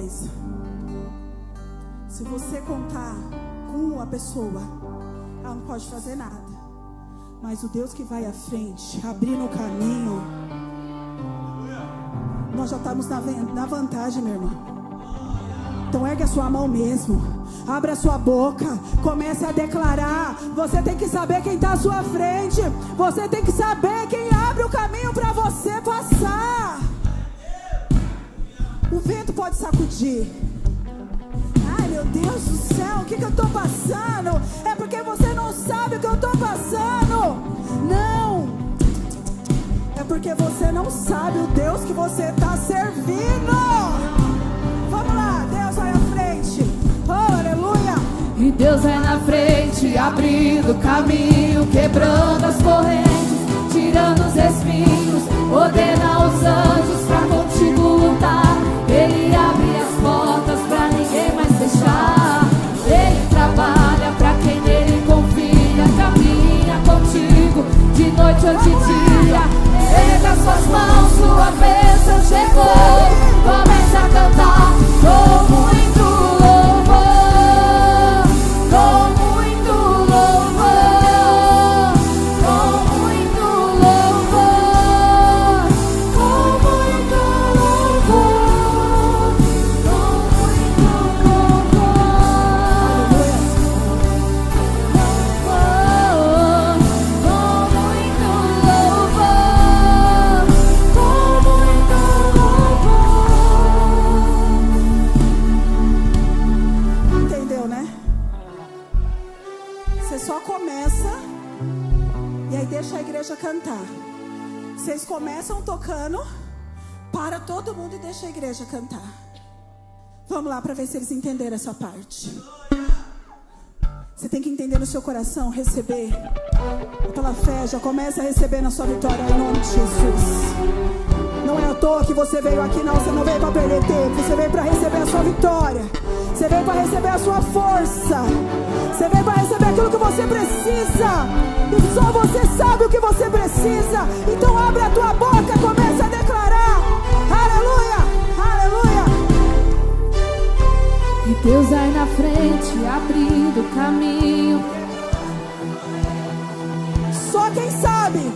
coisa. Se você contar com uma pessoa, ela não pode fazer nada. Mas o Deus que vai à frente, abrindo o caminho, nós já estamos na vantagem, meu irmão. Então ergue a sua mão mesmo, abra a sua boca, comece a declarar. Você tem que saber quem está à sua frente. Você tem que saber quem abre o caminho para você passar. O vento pode sacudir. Ai, meu Deus do céu, o que eu estou passando? É porque você não sabe o que eu estou passando. Não, é porque você não sabe o Deus que você está servindo. Vamos lá, Deus vai à frente. Oh, aleluia. E Deus vai na frente, abrindo o caminho, quebrando as correntes, tirando os espinhos, ordena os anjos pra contigo lutar. Ele abre as portas pra ninguém mais fechar. Ele trabalha pra quem nele confia, caminha contigo de noite ou de dia. Erga suas mãos, sua bênção chegou. Comece a cantar com muito louvor, com muito louvor, com muito louvor, com muito louvor, com muito Entendeu, né? Você só começa e aí deixa a igreja cantar. Vocês começam tocando, para todo mundo e deixa a igreja cantar. Vamos lá para ver se eles entenderam essa parte. Você tem que entender no seu coração, receber. Pela fé, já começa a receber na sua vitória em nome de Jesus. Não é à toa que você veio aqui, não. Você não veio para perder tempo. Você veio para receber a sua vitória. Você veio para receber a sua força. Você veio para receber aquilo que você precisa. E só você sabe o que você precisa. Então abre a tua boca, começa a declarar. Aleluia, aleluia. E Deus vai na frente, abrindo o caminho. Só quem sabe,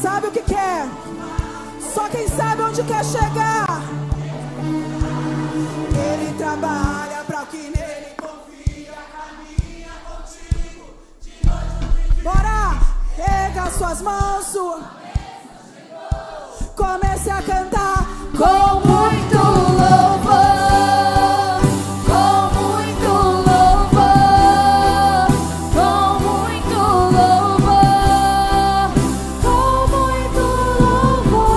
sabe o que quer. Só quem sabe onde quer chegar. Ele trabalha para o que nele confia, caminha contigo de noite. Bora! Erga suas mãos, comece a cantar Com muito louvor, com muito louvor, com muito louvor, com muito louvor,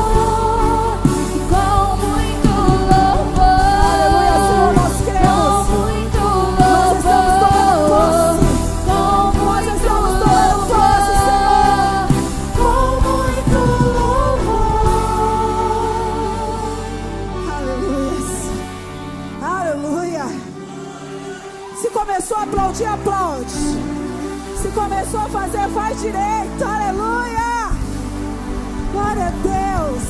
com muito louvor. Aleluia, Senhor, nós cremos. Com muito Nós estamos tomando louvor, posse. com Nós muito estamos tomando posse, louvor, com muito Aleluia. Se começou a aplaudir, aplaude. Se começou a fazer, faz direito. Aleluia. Glória a Deus.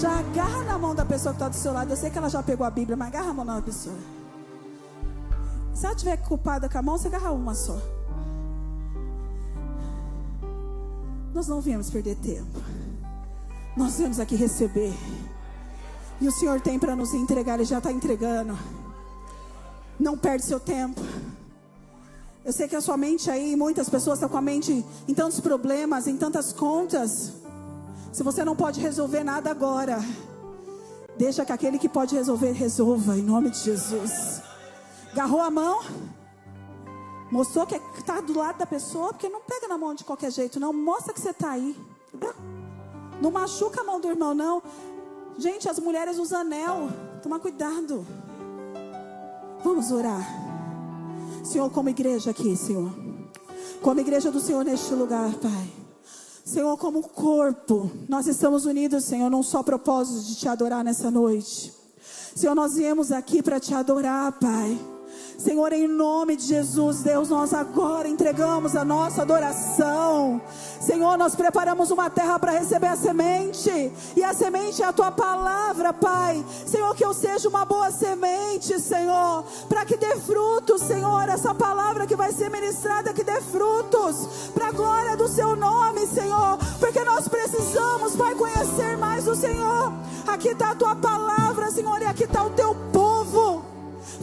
Já agarra na mão da pessoa que está do seu lado. Eu sei que ela já pegou a Bíblia, mas agarra a mão da pessoa. Se ela estiver culpada com a mão, você agarra uma só. Nós não viemos perder tempo. Nós viemos aqui receber. E o Senhor tem para nos entregar. Ele já está entregando. Não perde seu tempo. Eu sei que a sua mente aí, muitas pessoas estão com a mente em tantos problemas, em tantas contas. Se você não pode resolver nada agora, deixa que aquele que pode resolver, resolva, em nome de Jesus. Agarrou a mão, mostrou que está do lado da pessoa, porque não pega na mão de qualquer jeito, não. Mostra que você está aí. Não machuca a mão do irmão, não. Gente, as mulheres usam anel. Toma cuidado. Vamos orar. Senhor, como igreja aqui, Senhor. Como igreja do Senhor neste lugar, Pai. Senhor, como corpo, nós estamos unidos, Senhor, num só propósito de Te adorar nessa noite. Senhor, nós viemos aqui para Te adorar, Pai. Senhor, em nome de Jesus, Deus, nós agora entregamos a nossa adoração. Senhor, nós preparamos uma terra para receber a semente, e a semente é a tua palavra, Pai. Senhor, que eu seja uma boa semente, Senhor, para que dê frutos, Senhor, essa palavra que vai ser ministrada, que dê frutos, para a glória do seu nome, Senhor, porque nós precisamos, Pai, conhecer mais do Senhor. Aqui está a tua palavra, Senhor, e aqui está o teu povo.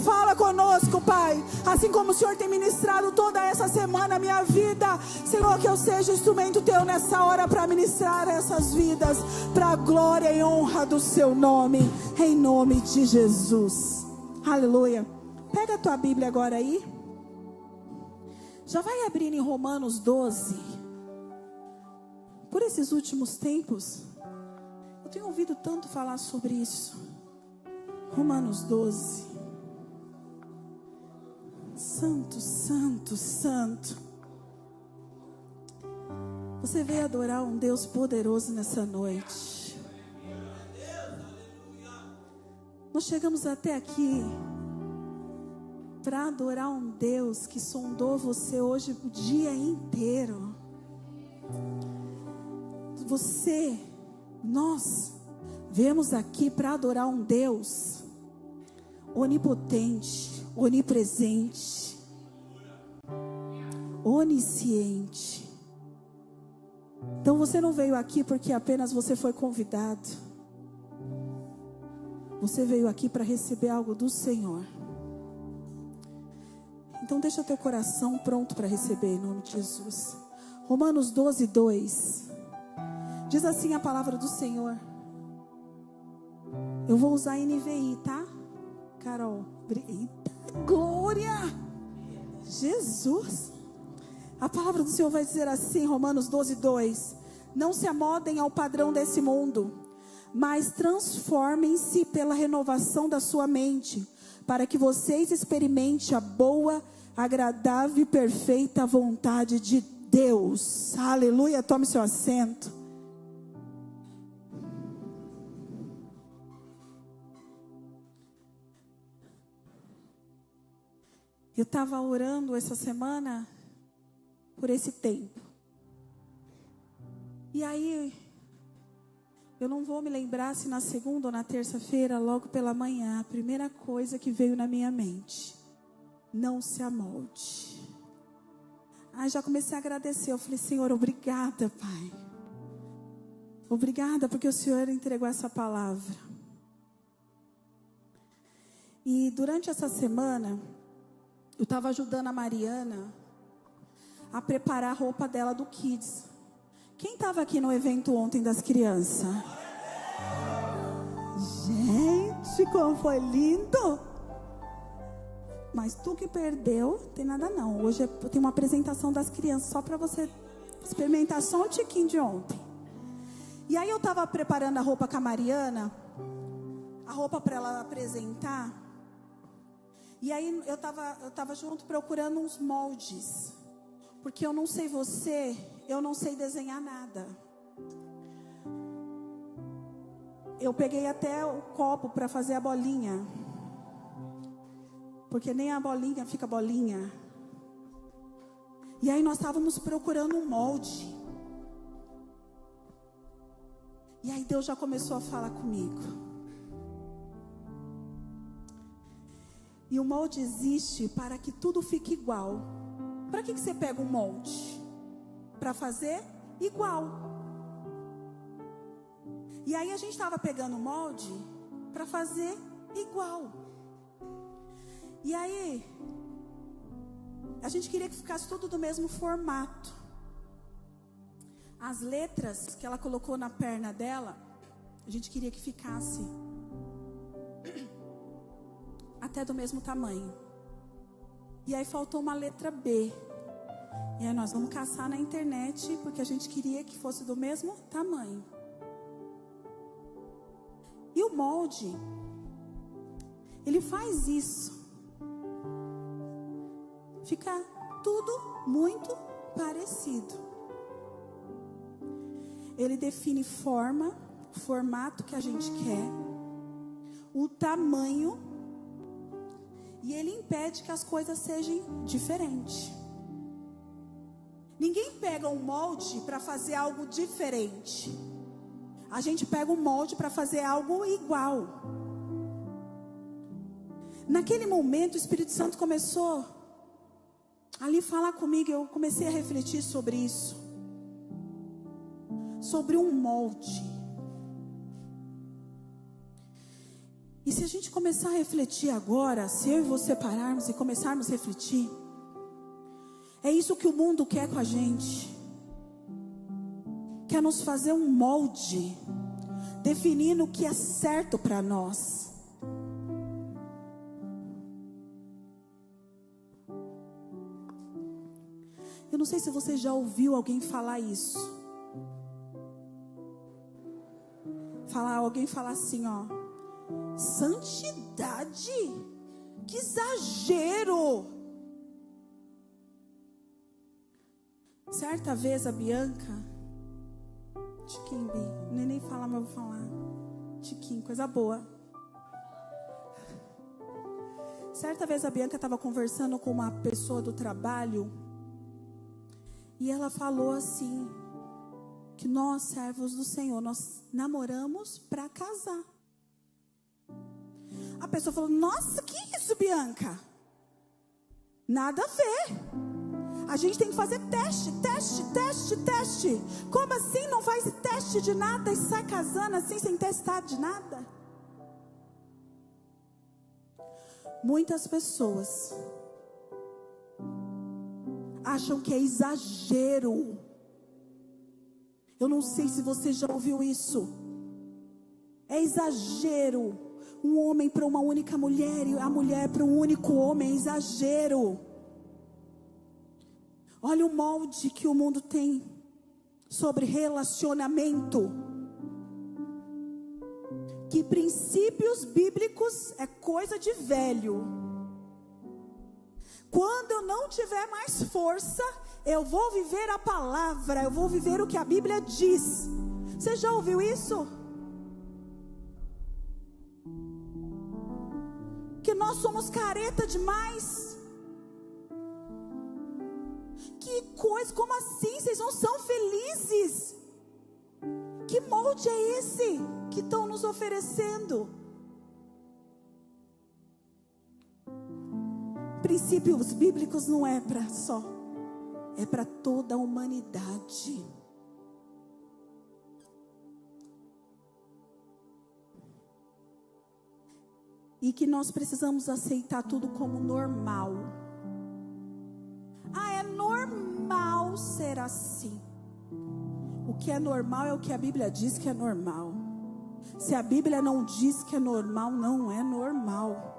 Fala conosco, Pai, assim como o Senhor tem ministrado toda essa semana a minha vida, Senhor, que eu seja instrumento teu nessa hora para ministrar essas vidas, para a glória e honra do seu nome, em nome de Jesus. Aleluia. Pega a tua Bíblia agora aí, já vai abrindo em Romanos 12. Por esses últimos tempos, eu tenho ouvido tanto falar sobre isso. Romanos 12. Santo, santo, santo. Você veio adorar um Deus poderoso nessa noite. Nós chegamos até aqui para adorar um Deus que sondou você hoje o dia inteiro. Nós viemos aqui para adorar um Deus onipotente, onipresente, onisciente. Então você não veio aqui porque apenas você foi convidado. Você veio aqui para receber algo do Senhor. Então deixa teu coração pronto para receber em nome de Jesus. Romanos 12, 2. Diz assim a palavra do Senhor. Eu vou usar NVI, tá? Carol, eita, glória, Jesus. A palavra do Senhor vai dizer assim, Romanos 12, 2. Não se amoldem ao padrão desse mundo, mas transformem-se pela renovação da sua mente, para que vocês experimentem a boa, agradável e perfeita vontade de Deus. Aleluia, tome seu assento. Eu estava orando essa semana por esse tempo. E aí, eu não vou me lembrar se na segunda ou na terça-feira, logo pela manhã, a primeira coisa que veio na minha mente: não se amolde. Aí já comecei a agradecer. Eu falei: Senhor, obrigada, Pai. Obrigada porque o Senhor entregou essa palavra. E durante essa semana, eu estava ajudando a Mariana a preparar a roupa dela do Kids. Quem estava aqui no evento ontem das crianças? Gente, como foi lindo! Mas tu que perdeu, tem nada não. Hoje eu tenho uma apresentação das crianças só para você experimentar só um tiquinho de ontem. E aí eu estava preparando a roupa com a Mariana, a roupa para ela apresentar. E aí eu tava junto procurando uns moldes. Porque eu não sei você, eu não sei desenhar nada. Eu peguei até o copo para fazer a bolinha. Porque nem a bolinha fica bolinha. E aí nós estávamos procurando um molde. E aí Deus já começou a falar comigo. E o molde existe para que tudo fique igual. Para que você pega um molde? Para fazer igual. E aí a gente estava pegando o molde para fazer igual. E aí a gente queria que ficasse tudo do mesmo formato. As letras que ela colocou na perna dela, a gente queria que ficasse até do mesmo tamanho. E aí faltou uma letra B. E aí nós vamos caçar na internet, porque a gente queria que fosse do mesmo tamanho. E o molde, ele faz isso. Fica tudo muito parecido. Ele define forma, o formato que a gente quer, o tamanho. e ele impede que as coisas sejam diferentes. Ninguém pega um molde para fazer algo diferente. A gente pega um molde para fazer algo igual. Naquele momento o Espírito Santo começou ali falar comigo. Eu comecei a refletir sobre isso, sobre um molde. E se a gente começar a refletir agora, se eu e você pararmos e começarmos a refletir, é isso que o mundo quer com a gente. Quer nos fazer um molde, definindo o que é certo para nós. Eu não sei se você já ouviu alguém falar isso. Alguém falar assim, ó: santidade, que exagero. Certa vez a Bianca, Tiquinho, nem falar, mas eu vou falar. Tiquinho, coisa boa. Certa vez a Bianca estava conversando com uma pessoa do trabalho, e ela falou assim, que nós, servos do Senhor, nós namoramos para casar. A pessoa falou: nossa, que isso, Bianca? Nada a ver. A gente tem que fazer teste. Como assim não faz teste de nada e sai casando assim sem testar de nada? Muitas pessoas acham que é exagero. Eu não sei se você já ouviu isso. É exagero. Um homem para uma única mulher e a mulher para um único homem. É exagero. Olha o molde que o mundo tem sobre relacionamento. Que princípios bíblicos é coisa de velho. Quando eu não tiver mais força, eu vou viver a palavra, eu vou viver o que a Bíblia diz. Você já ouviu isso? Que nós somos careta demais. Que coisa, como assim? Vocês não são felizes? Que molde é esse que estão nos oferecendo? Princípios bíblicos não é para só, é para toda a humanidade. E que nós precisamos aceitar tudo como normal. Ah, é normal ser assim. O que é normal é o que a Bíblia diz que é normal. Se a Bíblia não diz que é normal, não é normal.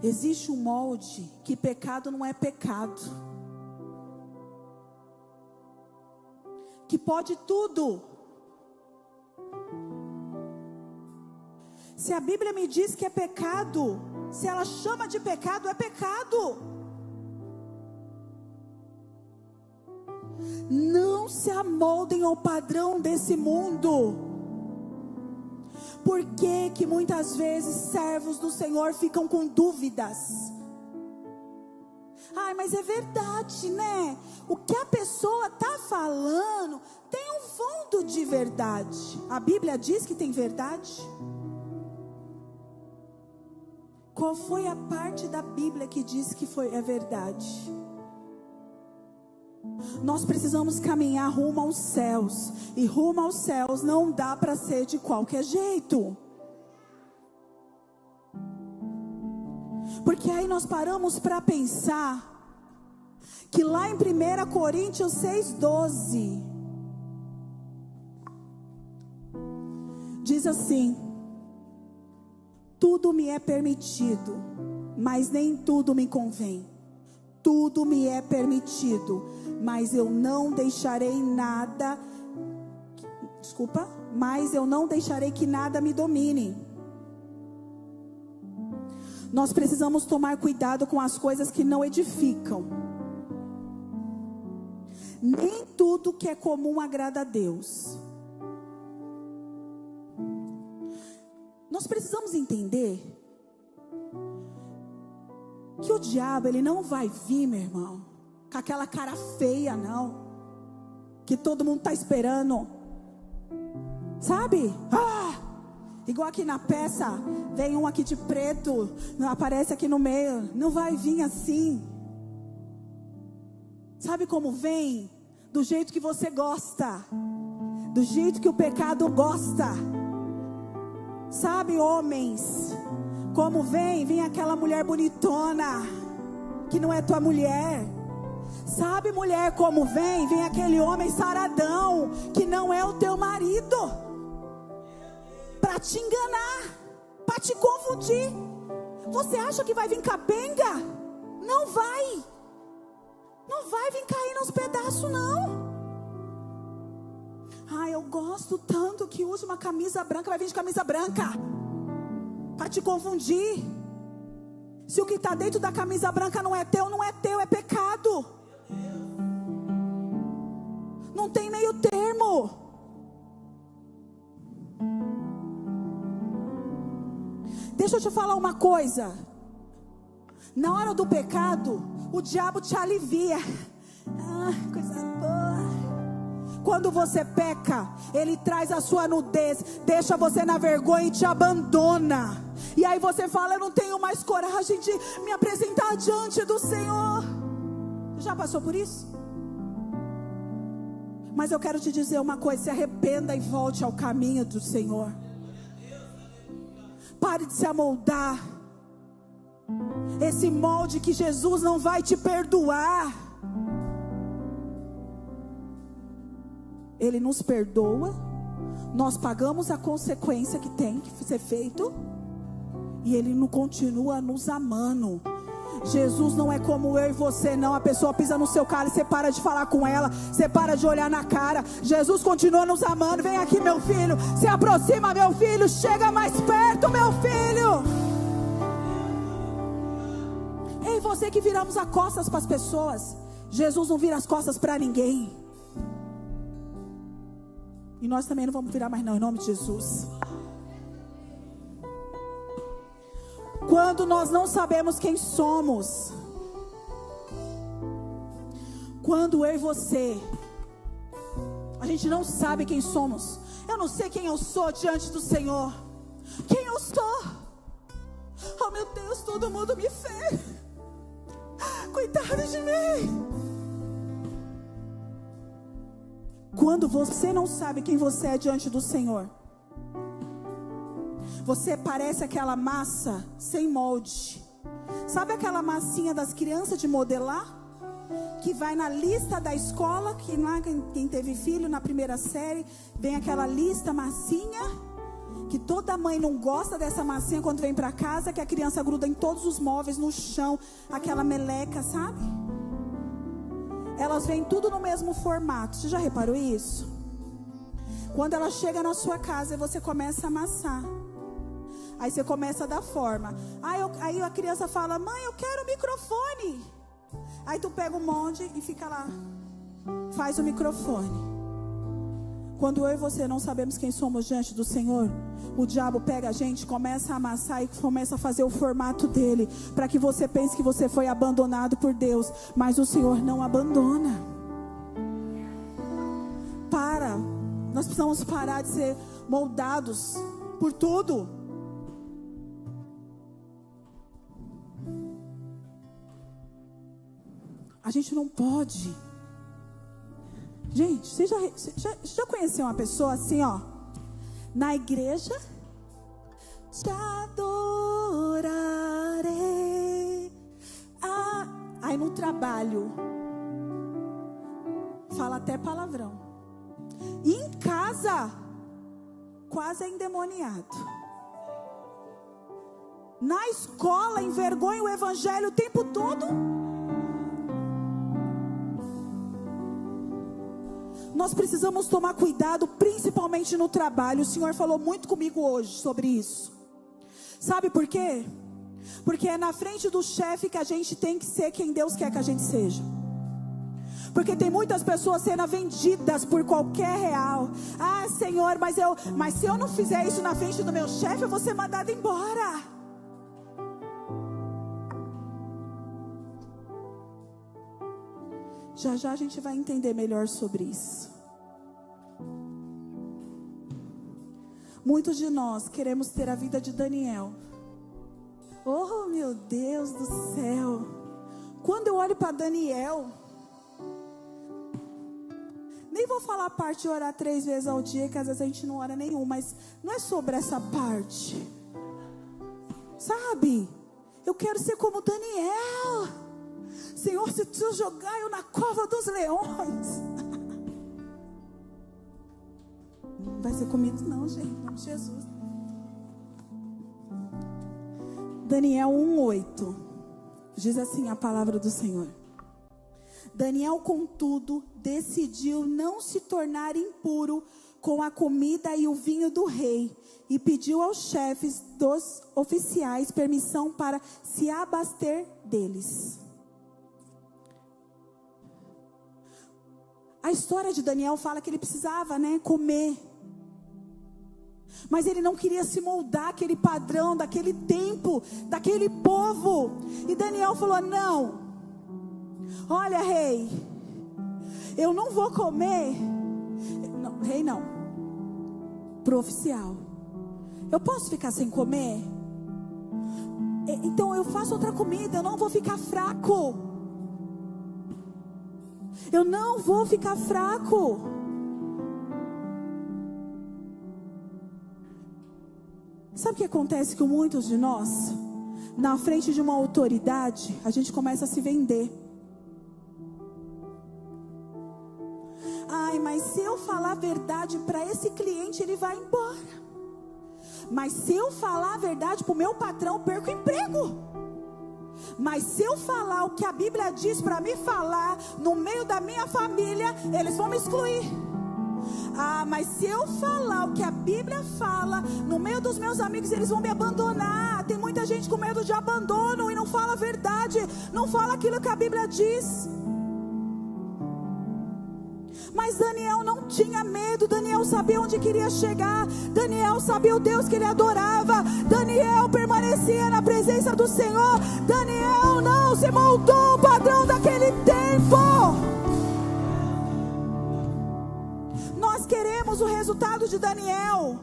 Existe um molde que pecado não é pecado. Que pode tudo. Se a Bíblia me diz que é pecado, se ela chama de pecado, é pecado. Não se amoldem ao padrão desse mundo. Por que muitas vezes servos do Senhor ficam com dúvidas? Ai, mas é verdade, né? O que a pessoa está falando tem um fundo de verdade. A Bíblia diz que tem verdade? Qual foi a parte da Bíblia que diz que é verdade? Nós precisamos caminhar rumo aos céus. E rumo aos céus não dá para ser de qualquer jeito. Porque aí nós paramos para pensar que lá em 1 Coríntios 6:12 diz assim: tudo me é permitido, mas nem tudo me convém. Tudo me é permitido, mas eu não deixarei nada, mas eu não deixarei que nada me domine. Nós precisamos tomar cuidado com as coisas que não edificam. Nem tudo que é comum agrada a Deus. Nós precisamos entender que o diabo, ele não vai vir, meu irmão, com aquela cara feia, não, que todo mundo está esperando, sabe? Igual aqui na peça, vem um aqui de preto, aparece aqui no meio, não vai vir assim. Sabe como vem? Do jeito que você gosta, do jeito que o pecado gosta. Sabe, homens, como vem aquela mulher bonitona, que não é tua mulher. Sabe, mulher, como vem aquele homem saradão, que não é o teu marido, para te enganar, para te confundir. Você acha que vai vir capenga? Não vai. Não vai vir cair nos pedaços, não. Eu gosto tanto que use uma camisa branca. Vai vir de camisa branca para te confundir. Se o que está dentro da camisa branca não é teu, não é teu, é pecado. Não tem meio termo. Deixa eu te falar uma coisa. Na hora do pecado, o diabo te alivia. Coisa boa. Quando você peca, ele traz a sua nudez, deixa você na vergonha e te abandona. E aí você fala: eu não tenho mais coragem de me apresentar diante do Senhor. Já passou por isso? Mas eu quero te dizer uma coisa: se arrependa e volte ao caminho do Senhor. Pare de se amoldar. Esse molde que Jesus não vai te perdoar. Ele nos perdoa, nós pagamos a consequência que tem que ser feito, e Ele não continua nos amando. Jesus não é como eu e você, não. A pessoa pisa no seu cara e você para de falar com ela, você para de olhar na cara. Jesus continua nos amando. Vem aqui, meu filho, se aproxima, meu filho, chega mais perto, meu filho. Ei, você que viramos as costas para as pessoas, Jesus não vira as costas para ninguém. E nós também não vamos virar mais não, em nome de Jesus. Quando nós não sabemos quem somos, quando eu e você, a gente não sabe quem somos. Eu não sei quem eu sou diante do Senhor. Quem eu sou? Oh meu Deus, todo mundo me fez. Coitado de mim. Quando você não sabe quem você é diante do Senhor, você parece aquela massa sem molde. Sabe aquela massinha das crianças de modelar? Que vai na lista da escola, que lá quem teve filho na primeira série, vem aquela lista massinha, que toda mãe não gosta dessa massinha quando vem para casa, que a criança gruda em todos os móveis, no chão, aquela meleca, sabe? Elas vêm tudo no mesmo formato. Você já reparou isso? Quando ela chega na sua casa, você começa a amassar. Aí você começa a dar forma. Aí a criança fala: mãe, eu quero o microfone. Aí tu pega um monte e fica lá, faz o microfone. Quando eu e você não sabemos quem somos diante do Senhor, o diabo pega a gente, começa a amassar e começa a fazer o formato dele, para que você pense que você foi abandonado por Deus. Mas o Senhor não abandona. Nós precisamos parar de ser moldados por tudo. A gente não pode. Gente, você já conheceu uma pessoa assim, ó? Na igreja, te adorarei. Aí no trabalho, fala até palavrão. E em casa, quase é endemoniado. Na escola, envergonha o evangelho o tempo todo. Nós precisamos tomar cuidado, principalmente no trabalho. O Senhor falou muito comigo hoje sobre isso. Sabe por quê? Porque é na frente do chefe que a gente tem que ser quem Deus quer que a gente seja. Porque tem muitas pessoas sendo vendidas por qualquer real. Ah, Senhor, mas se eu não fizer isso na frente do meu chefe, eu vou ser mandado embora. Já já a gente vai entender melhor sobre isso. Muitos de nós queremos ter a vida de Daniel. Oh, meu Deus do céu. Quando eu olho para Daniel, nem vou falar a parte de orar 3 vezes ao dia, que às vezes a gente não ora nenhum, mas não é sobre essa parte. Sabe? Eu quero ser como Daniel. Senhor, se tu jogar eu na cova dos leões, não vai ser comigo não, gente, em nome de Jesus. Daniel 1:8 diz assim a palavra do Senhor: Daniel, contudo, decidiu não se tornar impuro com a comida e o vinho do rei, e pediu aos chefes dos oficiais permissão para se abaster deles. A história de Daniel fala que ele precisava, comer. Mas ele não queria se moldar aquele padrão, daquele tempo, daquele povo. E Daniel falou: não, olha, rei, eu não vou comer. Não, rei não, pro oficial. Eu posso ficar sem comer? Então eu faço outra comida, eu não vou ficar fraco. Eu não vou ficar fraco. Sabe o que acontece com muitos de nós? Na frente de uma autoridade, a gente começa a se vender. Ai, mas se eu falar a verdade para esse cliente, ele vai embora. Mas se eu falar a verdade para o meu patrão, eu perco o emprego. Mas se eu falar o que a Bíblia diz para me falar no meio da minha família, eles vão me excluir. Ah, mas se eu falar o que a Bíblia fala no meio dos meus amigos, eles vão me abandonar. Tem muita gente com medo de abandono e não fala a verdade, não fala aquilo que a Bíblia diz. Mas Daniel não tinha medo. Daniel sabia onde queria chegar. Daniel sabia o Deus que ele adorava. Daniel permanecia na presença do Senhor. Daniel não se moldou ao padrão daquele tempo. Nós queremos o resultado de Daniel,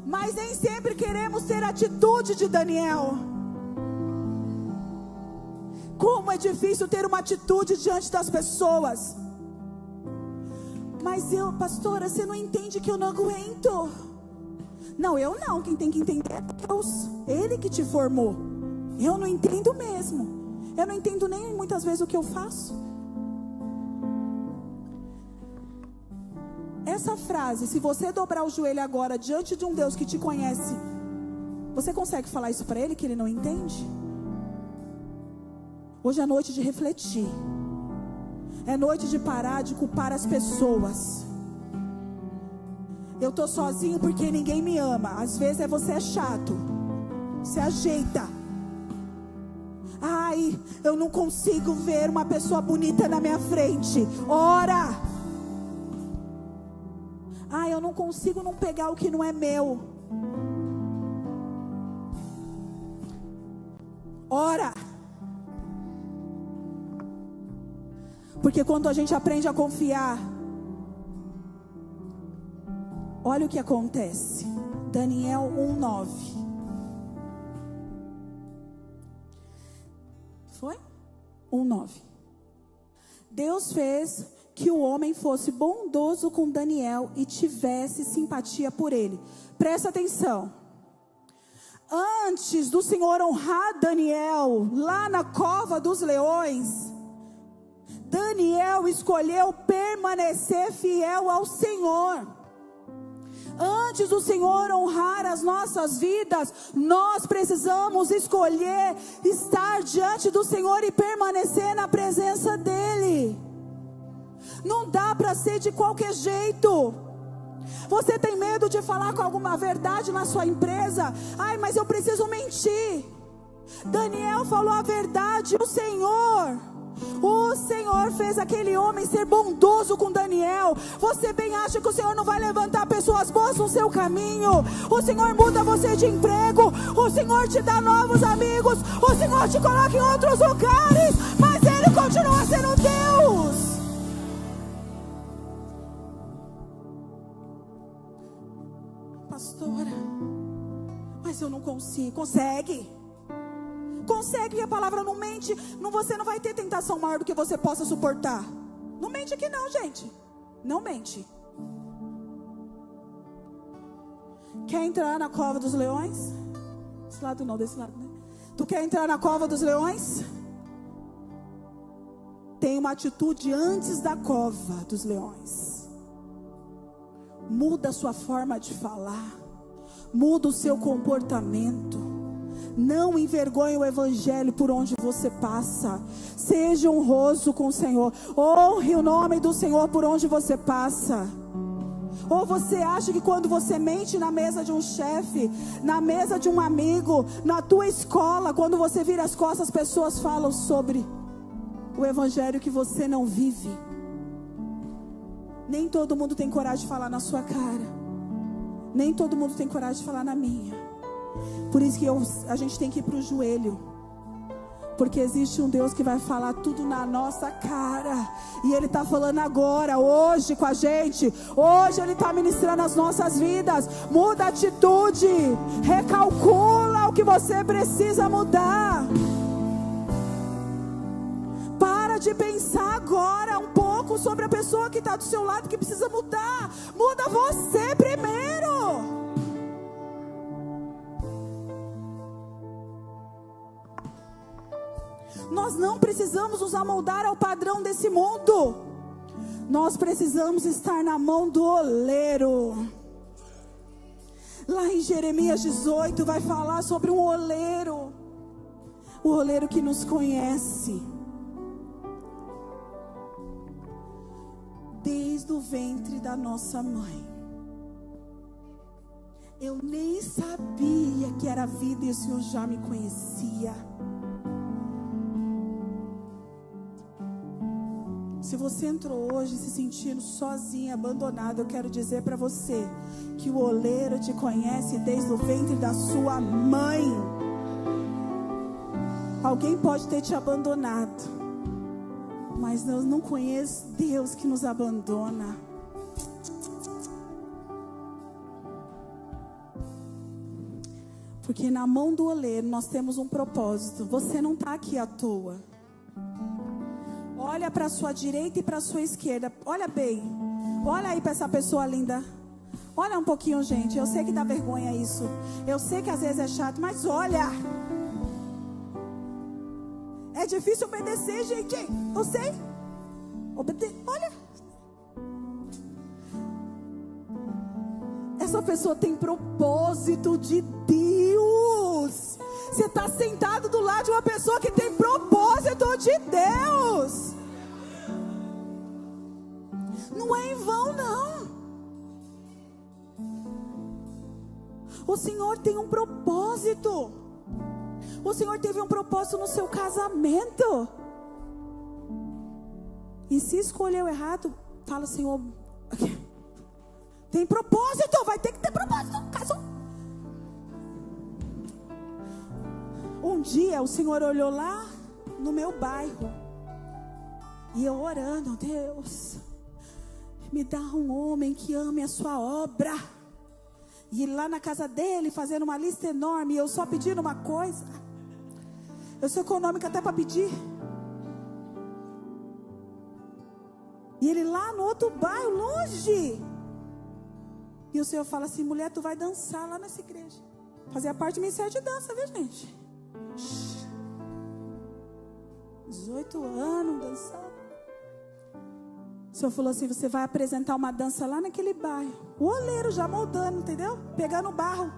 mas nem sempre queremos ter a atitude de Daniel. Como é difícil ter uma atitude diante das pessoas. Mas pastora, você não entende que eu não aguento. Não, eu não. Quem tem que entender é Deus. Ele que te formou. Eu não entendo mesmo. Eu não entendo nem muitas vezes o que eu faço. Essa frase, se você dobrar o joelho agora diante de um Deus que te conhece, você consegue falar isso para ele que ele não entende? Hoje é noite de refletir. É noite de parar de culpar as pessoas. Eu estou sozinho porque ninguém me ama. Às vezes você é chato. Se ajeita. Ai, eu não consigo ver uma pessoa bonita na minha frente. Ora. Ai, eu não consigo não pegar o que não é meu. Ora. Porque quando a gente aprende a confiar, olha o que acontece. Daniel 1:9. Foi? 1:9. Deus fez que o homem fosse bondoso com Daniel e tivesse simpatia por ele. Presta atenção. Antes do Senhor honrar Daniel lá na cova dos leões, Daniel escolheu permanecer fiel ao Senhor. Antes do Senhor honrar as nossas vidas, nós precisamos escolher estar diante do Senhor e permanecer na presença dEle. Não dá para ser de qualquer jeito. Você tem medo de falar com alguma verdade na sua empresa? Ai, mas eu preciso mentir. Daniel falou a verdade. O Senhor O Senhor fez aquele homem ser bondoso com Daniel. Você bem acha que o Senhor não vai levantar pessoas boas no seu caminho? O Senhor muda você de emprego, o Senhor te dá novos amigos, o Senhor te coloca em outros lugares, mas Ele continua sendo Deus. Pastora, mas eu não consigo. Consegue, que a palavra não mente. Você não vai ter tentação maior do que você possa suportar. Não mente aqui não, gente. Não mente. Quer entrar na cova dos leões? Desse lado não, desse lado, né? Tu quer entrar na cova dos leões? Tem uma atitude antes da cova dos leões. Muda a sua forma de falar. Muda o seu comportamento. Não envergonhe o evangelho por onde você passa. Seja honroso com o Senhor. Honre o nome do Senhor por onde você passa. Ou você acha que quando você mente na mesa de um chefe, na mesa de um amigo, na tua escola, quando você vira as costas, as pessoas falam sobre o evangelho que você não vive? Nem todo mundo tem coragem de falar na sua cara. Nem todo mundo tem coragem de falar na minha. Por isso que a gente tem que ir para o joelho. Porque existe um Deus que vai falar tudo na nossa cara. E Ele está falando agora, hoje com a gente. Hoje Ele está ministrando as nossas vidas. Muda a atitude. Recalcula o que você precisa mudar. Para de pensar agora um pouco sobre a pessoa que está do seu lado, que precisa mudar. Muda você primeiro. Nós não precisamos nos amoldar ao padrão desse mundo. Nós precisamos estar na mão do oleiro. Lá em Jeremias 18 vai falar sobre um oleiro. O oleiro que nos conhece desde o ventre da nossa mãe. Eu nem sabia que era vida e o Senhor já me conhecia. Se você entrou hoje se sentindo sozinha, abandonada, eu quero dizer para você que o oleiro te conhece desde o ventre da sua mãe. Alguém pode ter te abandonado, mas eu não conheço Deus que nos abandona. Porque na mão do oleiro nós temos um propósito. Você não está aqui à toa. Olha para a sua direita e para a sua esquerda. Olha bem. Olha aí para essa pessoa linda. Olha um pouquinho, gente. Eu sei que dá vergonha isso. Eu sei que às vezes é chato, mas olha. É difícil obedecer, gente. Eu sei. Olha. Essa pessoa tem propósito de Deus. Você está sentado do lado de uma pessoa que tem propósito de Deus. Não é em vão, não. O Senhor tem um propósito. O Senhor teve um propósito no seu casamento. E se escolheu errado, fala: Senhor, tem propósito, vai ter que ter propósito. Casou. Um dia o Senhor olhou lá no meu bairro, e eu orando: Deus, me dá um homem que ame a sua obra. E ele lá na casa dele fazendo uma lista enorme, e eu só pedindo uma coisa. Eu sou econômica até para pedir. E ele lá no outro bairro, longe. E o Senhor fala assim: mulher, tu vai dançar lá nessa igreja. Fazia parte do ministério de dança, viu, gente? 18 anos dançando. O Senhor falou assim: você vai apresentar uma dança lá naquele bairro. O oleiro já moldando, entendeu? Pegando barro.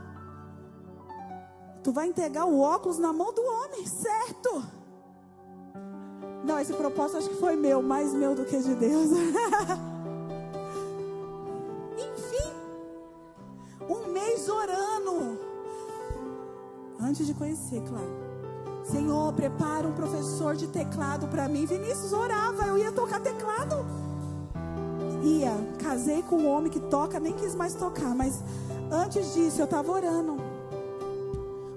Tu vai entregar o óculos na mão do homem, certo? Não, esse propósito acho que foi meu, mais meu do que de Deus. Enfim, um mês orando. Antes de conhecer, claro. Senhor, prepara um professor de teclado para mim. Vinícius orava, eu ia tocar teclado. Casei com um homem que toca, nem quis mais tocar, mas antes disso eu estava orando.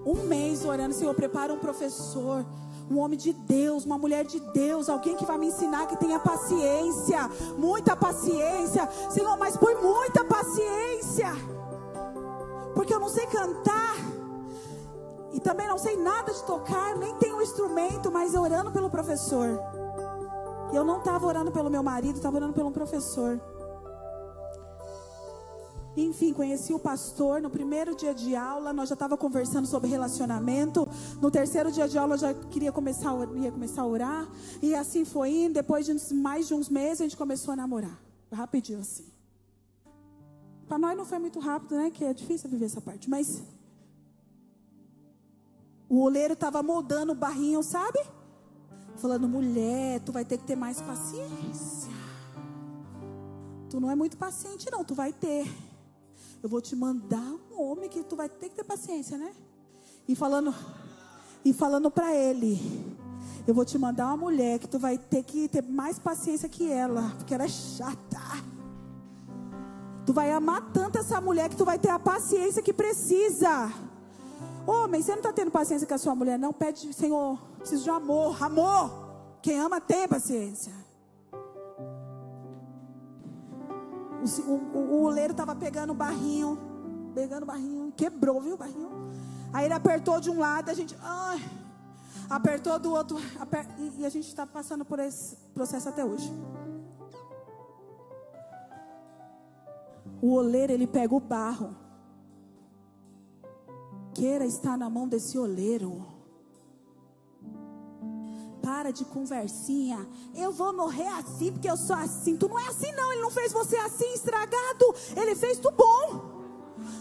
Um mês orando, Senhor, prepara um professor, um homem de Deus, uma mulher de Deus, alguém que vai me ensinar, que tenha paciência, muita paciência, Senhor, mas põe muita paciência, porque eu não sei cantar, e também não sei nada de tocar, nem tenho um instrumento, mas orando pelo professor. E eu não estava orando pelo meu marido, estava orando pelo professor. Enfim, conheci o pastor. No primeiro dia de aula, nós já estávamos conversando sobre relacionamento. No terceiro dia de aula, eu já ia começar a orar. E assim foi indo. Depois de mais de uns meses, a gente começou a namorar. Rapidinho assim. Para nós não foi muito rápido, né? Que é difícil viver essa parte. Mas o oleiro estava moldando o barrinho, sabe? Falando, mulher, tu vai ter que ter mais paciência. Tu não é muito paciente não, tu vai ter. Eu vou te mandar um homem que tu vai ter que ter paciência, né? E falando para ele, eu vou te mandar uma mulher que tu vai ter que ter mais paciência que ela, porque ela é chata. Tu vai amar tanto essa mulher que tu vai ter a paciência que precisa. Homem, você não está tendo paciência com a sua mulher, não? Pede, Senhor, preciso de amor. Amor. Quem ama tem paciência. O oleiro estava pegando o barrinho. Quebrou, viu o barrinho? Aí ele apertou de um lado, a gente... apertou do outro. E a gente está passando por esse processo até hoje. O oleiro, ele pega o barro. Queira estar na mão desse oleiro. Para de conversinha. Eu vou morrer assim porque eu sou assim. Tu não é assim não. Ele não fez você assim estragado. Ele fez tu bom.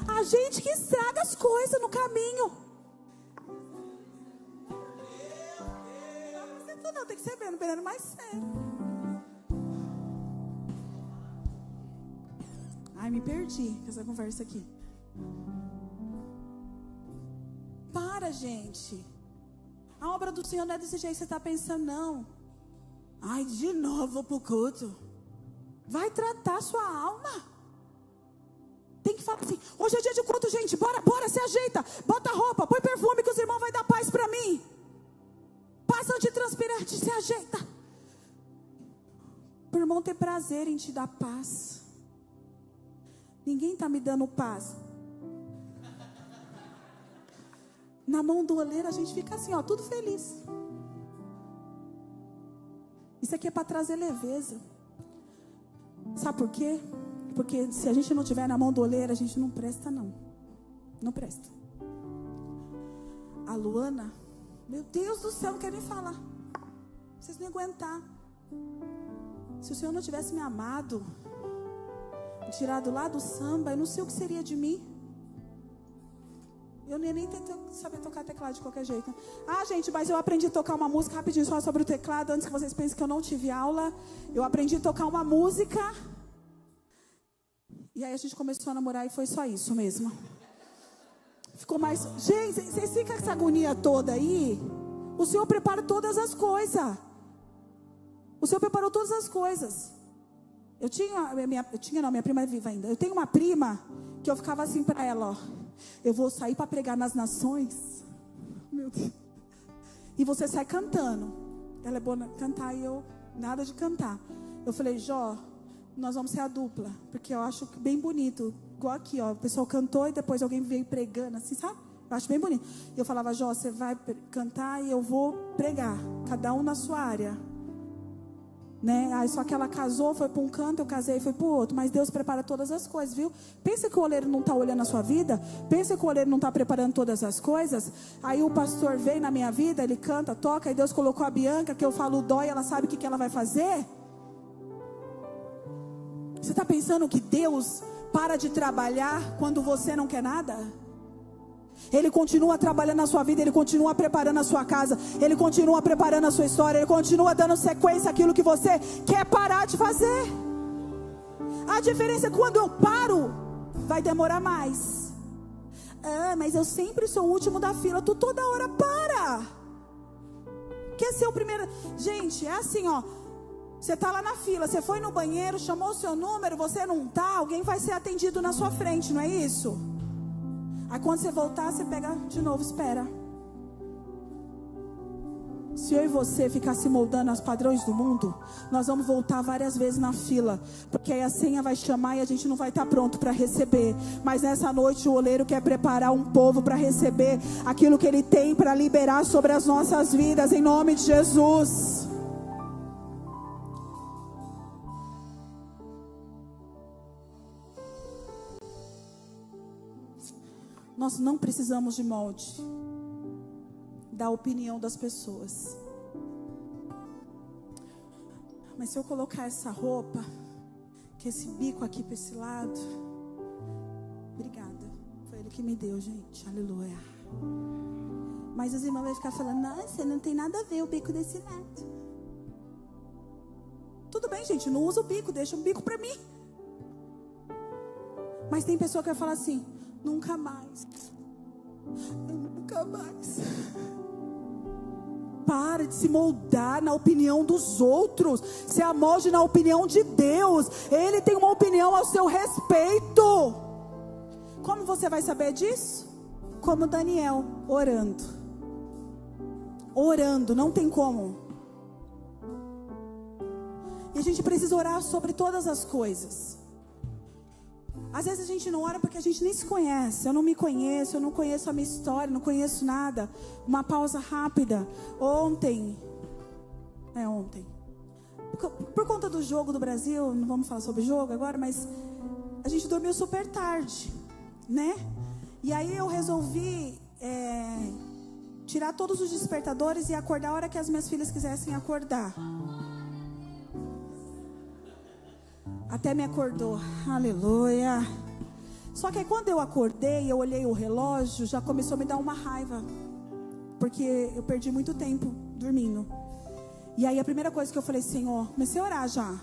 A gente que estraga as coisas no caminho. Não, tem que ser bem mais sério. Ai, me perdi com essa conversa aqui. Para, gente. A obra do Senhor não é desse jeito que você está pensando, não. Ai, de novo pro culto. Vai tratar sua alma. Tem que falar assim, hoje é dia de culto, gente. Bora, se ajeita. Bota roupa, põe perfume que os irmãos vão dar paz para mim. Passa antitranspirante, se ajeita. O irmão ter prazer em te dar paz. Ninguém está me dando paz. Na mão do oleiro a gente fica assim, ó, tudo feliz. Isso aqui é para trazer leveza. Sabe por quê? Porque se a gente não tiver na mão do oleiro, a gente não presta não. Não presta. A Luana, meu Deus do céu, não quero nem falar. Vocês não iam aguentar. Se o Senhor não tivesse me amado, me tirado lá do samba, eu não sei o que seria de mim. Eu nem tentei saber tocar teclado de qualquer jeito. Ah, gente, mas eu aprendi a tocar uma música rapidinho só sobre o teclado. Antes que vocês pensem que eu não tive aula, eu aprendi a tocar uma música. E aí a gente começou a namorar e foi só isso mesmo. Ficou mais... Gente, vocês ficam com essa agonia toda aí? O Senhor prepara todas as coisas. O Senhor preparou todas as coisas. Minha prima é viva ainda. Eu tenho uma prima que eu ficava assim para ela, ó. Eu vou sair para pregar nas nações. Meu Deus. E você sai cantando. Ela é boa na cantar e eu nada de cantar. Eu falei, Jó, nós vamos ser a dupla, porque eu acho bem bonito. Igual aqui, ó, o pessoal cantou e depois alguém veio pregando, assim, sabe? Eu acho bem bonito. E eu falava, Jó, você vai cantar e eu vou pregar, cada um na sua área. Né? Aí só que ela casou, foi para um canto, eu casei e fui para o outro. Mas Deus prepara todas as coisas, viu? Pensa que o oleiro não está olhando a sua vida. Pensa que o oleiro não está preparando todas as coisas. Aí o pastor veio na minha vida, ele canta, toca. E Deus colocou a Bianca, que eu falo dó, e ela sabe o que ela vai fazer. Você está pensando que Deus para de trabalhar quando você não quer nada? Ele continua trabalhando na sua vida, Ele continua preparando a sua casa, Ele continua preparando a sua história, Ele continua dando sequência àquilo que você quer parar de fazer. A diferença é que quando eu paro, vai demorar mais. Ah, mas eu sempre sou o último da fila. Tu toda hora para. quer ser o primeiro. Gente, é assim, ó. Você está lá na fila, você foi no banheiro, chamou o seu número, você não está, alguém vai ser atendido na sua frente, não é isso? Aí quando você voltar, você pega de novo, espera. Se eu e você ficar se moldando aos padrões do mundo, nós vamos voltar várias vezes na fila, porque aí a senha vai chamar e a gente não vai estar pronto para receber. Mas nessa noite o oleiro quer preparar um povo para receber aquilo que ele tem para liberar sobre as nossas vidas, em nome de Jesus. Nós não precisamos de molde da opinião das pessoas. Mas se eu colocar essa roupa, que esse bico aqui para esse lado, obrigada, foi ele que me deu, gente, aleluia. Mas os irmãos vão ficar falando, nossa, não tem nada a ver o bico desse lado. Tudo bem, gente, não usa o bico, deixa o bico para mim. Mas tem pessoa que vai falar assim, nunca mais. Nunca mais. Para de se moldar na opinião dos outros. Se amolde na opinião de Deus. Ele tem uma opinião ao seu respeito. Como você vai saber disso? Como Daniel, orando. Orando, não tem como. E a gente precisa orar sobre todas as coisas. Às vezes a gente não ora porque a gente nem se conhece. Eu não me conheço, eu não conheço a minha história, não conheço nada. Uma pausa rápida. Ontem. Por conta do jogo do Brasil, não vamos falar sobre jogo agora, mas a gente dormiu super tarde, né? E aí eu resolvi tirar todos os despertadores e acordar a hora que as minhas filhas quisessem acordar. Até me acordou, aleluia. Só que aí quando eu acordei, eu olhei o relógio, já começou a me dar uma raiva, porque eu perdi muito tempo dormindo. E aí a primeira coisa que eu falei, Senhor, comecei a orar já.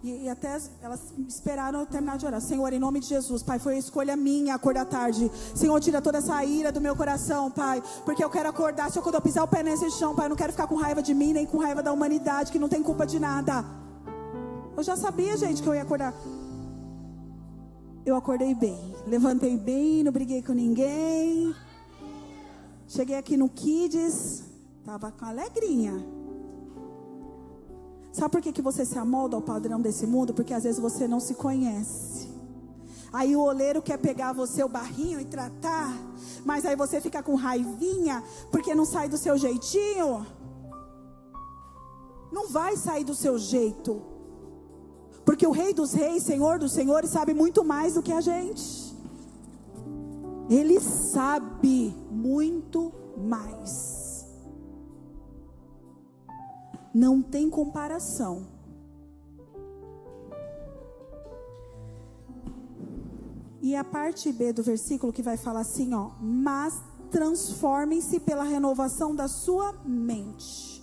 E até elas esperaram eu terminar de orar. Senhor, em nome de Jesus, Pai, foi a escolha minha acordar tarde. Senhor, tira toda essa ira do meu coração, Pai, porque eu quero acordar. Senhor, quando eu pisar o pé nesse chão, Pai, eu não quero ficar com raiva de mim, nem com raiva da humanidade, que não tem culpa de nada. Eu já sabia, gente, que eu ia acordar. Eu acordei bem, levantei bem, não briguei com ninguém. Cheguei aqui no Kids, tava com alegrinha. Sabe por que você se amolda ao padrão desse mundo? Porque às vezes você não se conhece. Aí o oleiro quer pegar você, o barrinho, e tratar. Mas aí você fica com raivinha, porque não sai do seu jeitinho. Não vai sair do seu jeito. Porque o Rei dos Reis, Senhor dos Senhores, sabe muito mais do que a gente. Ele sabe muito mais. Não tem comparação. E a parte B do versículo que vai falar assim, ó. Mas transformem-se pela renovação da sua mente.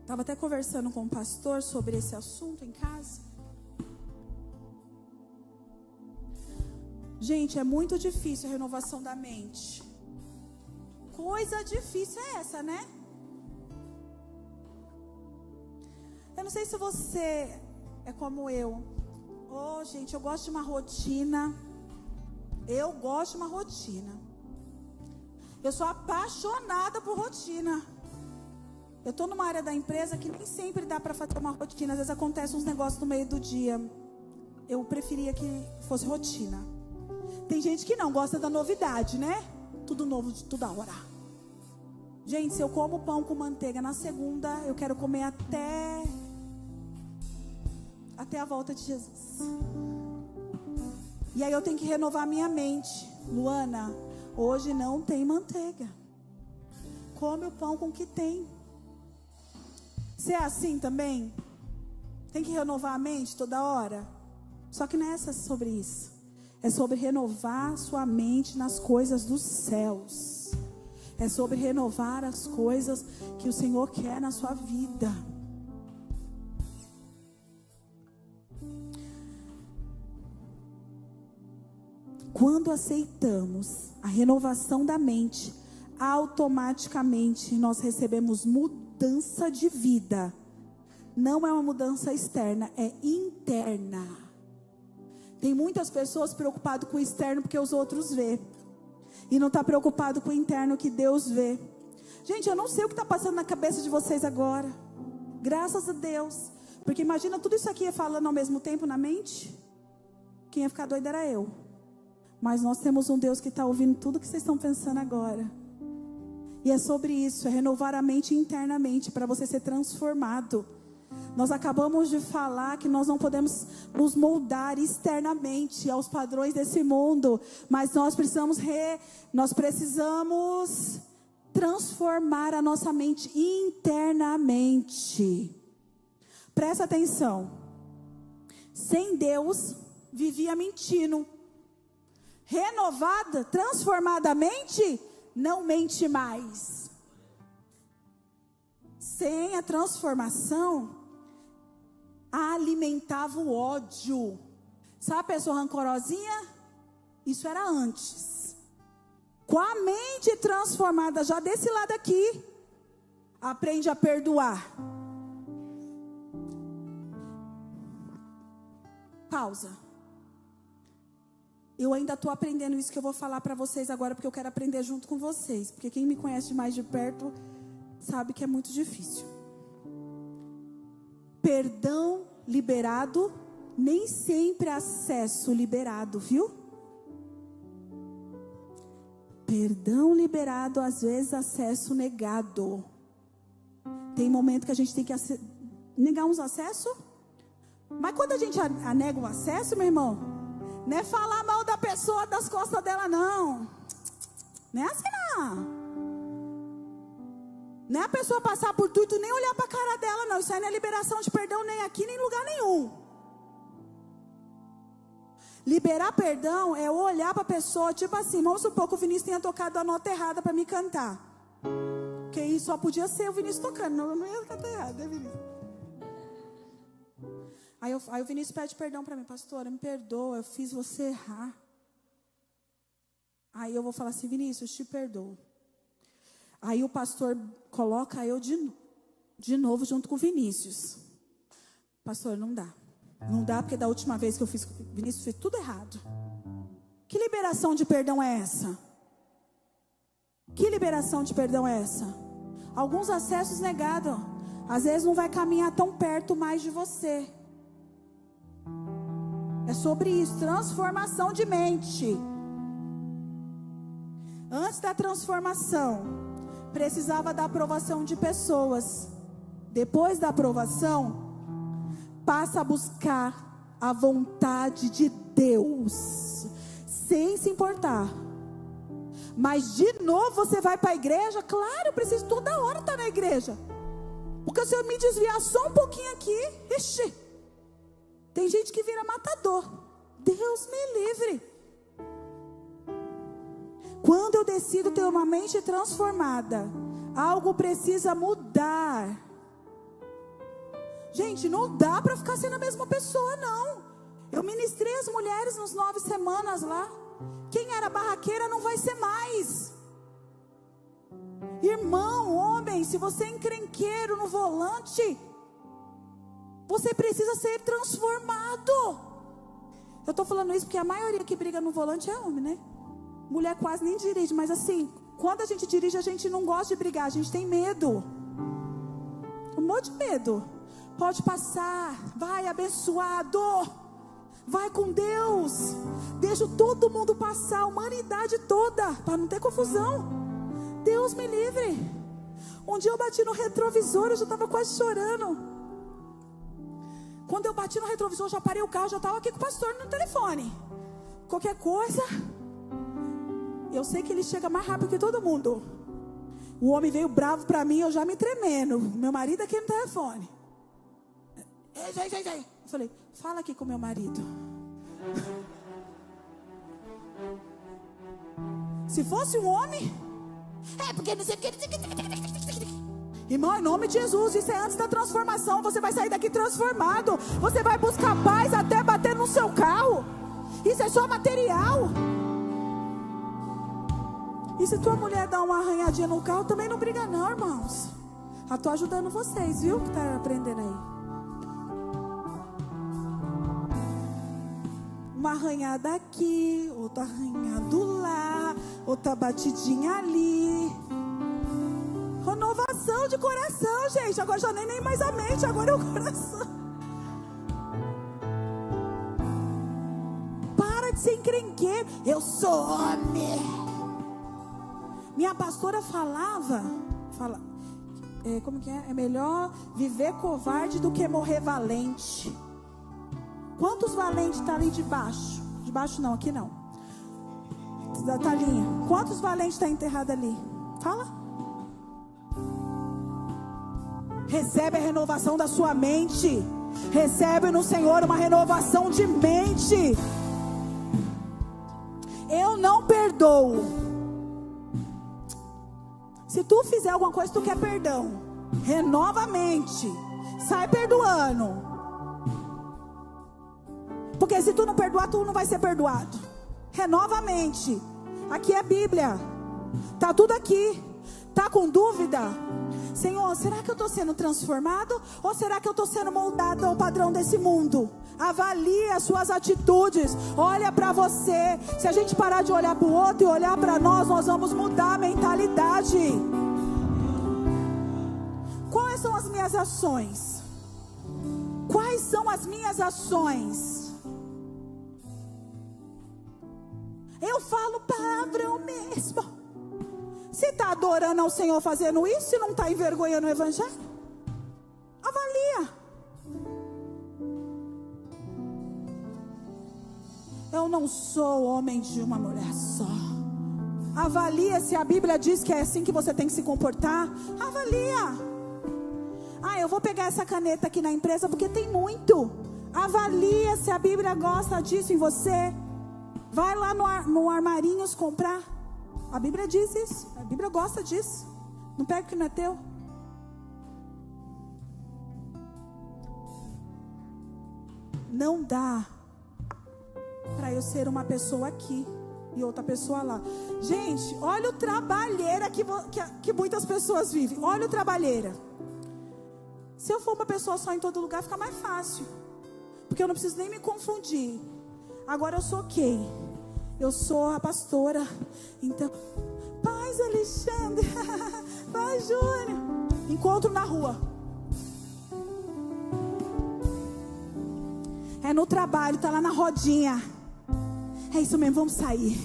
Estava até conversando com o pastor sobre esse assunto em casa. Gente, é muito difícil a renovação da mente. Coisa difícil é essa, né? Eu não sei se você é como eu. Oh, gente, eu gosto de uma rotina. Eu gosto de uma rotina. Eu sou apaixonada por rotina. Eu estou numa área da empresa que nem sempre dá para fazer uma rotina. Às vezes acontece uns negócios no meio do dia. Eu preferia que fosse rotina. Tem gente que não gosta da novidade, né? Tudo novo de toda hora. Gente, se eu como pão com manteiga na segunda, eu quero comer até a volta de Jesus. E aí eu tenho que renovar minha mente. Luana, hoje não tem manteiga. Come o pão com o que tem. Você é assim também? Tem que renovar a mente toda hora? Só que não é sobre isso. É sobre renovar sua mente nas coisas dos céus. É sobre renovar as coisas que o Senhor quer na sua vida. Quando aceitamos a renovação da mente, automaticamente nós recebemos mudança de vida. Não é uma mudança externa, é interna. Tem muitas pessoas preocupadas com o externo porque os outros vê. E não está preocupado com o interno que Deus vê. Gente, eu não sei o que está passando na cabeça de vocês agora. Graças a Deus. Porque imagina tudo isso aqui falando ao mesmo tempo na mente. Quem ia ficar doido era eu. Mas nós temos um Deus que está ouvindo tudo que vocês estão pensando agora. E é sobre isso, é renovar a mente internamente para você ser transformado. Nós acabamos de falar que nós não podemos nos moldar externamente aos padrões desse mundo, mas nós precisamos transformar a nossa mente internamente. Presta atenção. Sem Deus, vivia mentindo. Renovada, transformadamente, não mente mais. Sem a transformação, alimentava o ódio. Sabe a pessoa rancorosinha? Isso era antes. Com a mente transformada, já desse lado aqui, aprende a perdoar. Pausa. Eu ainda estou aprendendo isso que eu vou falar para vocês agora, porque eu quero aprender junto com vocês. Porque quem me conhece mais de perto sabe que é muito difícil. Perdão liberado, nem sempre acesso liberado, viu? Perdão liberado, às vezes acesso negado. Tem momento que a gente tem que negar uns acessos. Mas quando a gente nega um acesso, meu irmão, não é falar mal da pessoa das costas dela, não. Não é assim, não. Não é a pessoa passar por tudo, nem olhar para a cara dela, não. Isso aí não é liberação de perdão nem aqui, nem em lugar nenhum. Liberar perdão é olhar para a pessoa, tipo assim, vamos supor que o Vinícius tenha tocado a nota errada para me cantar. Porque isso só podia ser o Vinícius tocando, não ia cantar errado, né, Vinícius? Aí o Vinícius pede perdão para mim, pastora, me perdoa, eu fiz você errar. Aí eu vou falar assim, Vinícius, te perdoo. Aí o pastor coloca eu de novo junto com o Vinícius. Pastor, não dá. Não dá porque da última vez que eu fiz, o Vinícius fez tudo errado. Que liberação de perdão é essa? Que liberação de perdão é essa? Alguns acessos negados. Às vezes não vai caminhar tão perto mais de você. É sobre isso, transformação de mente. Antes da transformação, precisava da aprovação de pessoas. Depois da aprovação, passa a buscar a vontade de Deus, sem se importar. Mas de novo você vai para a igreja? Claro, eu preciso toda hora estar na igreja. Porque se eu me desviar só um pouquinho aqui, ixi, tem gente que vira matador. Deus me livre. Quando eu decido ter uma mente transformada, algo precisa mudar. Gente, não dá para ficar sendo a mesma pessoa, não. Eu ministrei as mulheres nos 9 semanas lá. Quem era barraqueira não vai ser mais. Irmão, homem, se você é encrenqueiro no volante, você precisa ser transformado. Eu estou falando isso porque a maioria que briga no volante é homem, né? Mulher quase nem dirige, mas assim, quando a gente dirige, a gente não gosta de brigar, a gente tem medo. Um monte de medo. Pode passar, vai abençoado, vai com Deus. Deixa todo mundo passar, a humanidade toda, para não ter confusão. Deus me livre. Um dia eu bati no retrovisor, eu já estava quase chorando. Quando eu bati no retrovisor, já parei o carro, já estava aqui com o pastor no telefone. Qualquer coisa, eu sei que ele chega mais rápido que todo mundo. O homem veio bravo para mim, eu já me tremendo. Meu marido aqui no telefone. Ei. Eu falei, fala aqui com meu marido. Se fosse um homem, porque não sei o que. Irmão, em nome de Jesus, isso é antes da transformação. Você vai sair daqui transformado. Você vai buscar paz até bater no seu carro. Isso é só material. E se tua mulher dá uma arranhadinha no carro, também não briga não, irmãos. Estou ajudando vocês, viu? Que tá aprendendo aí. Uma arranhada aqui, outra arranhado lá, outra batidinha ali. Renovação de coração, gente. Agora já nem mais a mente, agora é o coração. Para de ser encrenqueiro. Eu sou homem. Minha pastora fala, como que é? É melhor viver covarde do que morrer valente. Quantos valentes tá ali debaixo? Debaixo não, aqui não. Da talinha. Quantos valentes tá enterrado ali? Fala. Recebe a renovação da sua mente. Recebe no Senhor uma renovação de mente. Eu não perdoo. Se tu fizer alguma coisa, tu quer perdão, renova a mente. Sai perdoando. Porque se tu não perdoar, tu não vai ser perdoado. Renova a mente. Aqui é a Bíblia. Tá tudo aqui. Tá com dúvida? Senhor, será que eu estou sendo transformado? Ou será que eu estou sendo moldado ao padrão desse mundo? Avalie as suas atitudes. Olha para você. Se a gente parar de olhar para o outro e olhar para nós, nós vamos mudar a mentalidade. Quais são as minhas ações? Quais são as minhas ações? Eu falo palavrão mesmo. Se está adorando ao Senhor fazendo isso, se não está envergonhando o Evangelho, avalia. Eu não sou homem de uma mulher só. Avalia se a Bíblia diz que é assim que você tem que se comportar. Avalia. Eu vou pegar essa caneta aqui na empresa porque tem muito. Avalia se a Bíblia gosta disso em você. Vai lá no Armarinhos comprar. A Bíblia diz isso. A Bíblia gosta disso. Não pega o que não é teu. Não dá para eu ser uma pessoa aqui e outra pessoa lá. Gente, olha o trabalheira que muitas pessoas vivem. Olha o trabalheira. Se eu for uma pessoa só em todo lugar, fica mais fácil. Porque eu não preciso nem me confundir. Agora eu sou quem? Eu sou a pastora. Então, paz Alexandre, paz Júnior. Encontro na rua. É no trabalho, tá lá na rodinha. É isso mesmo, vamos sair.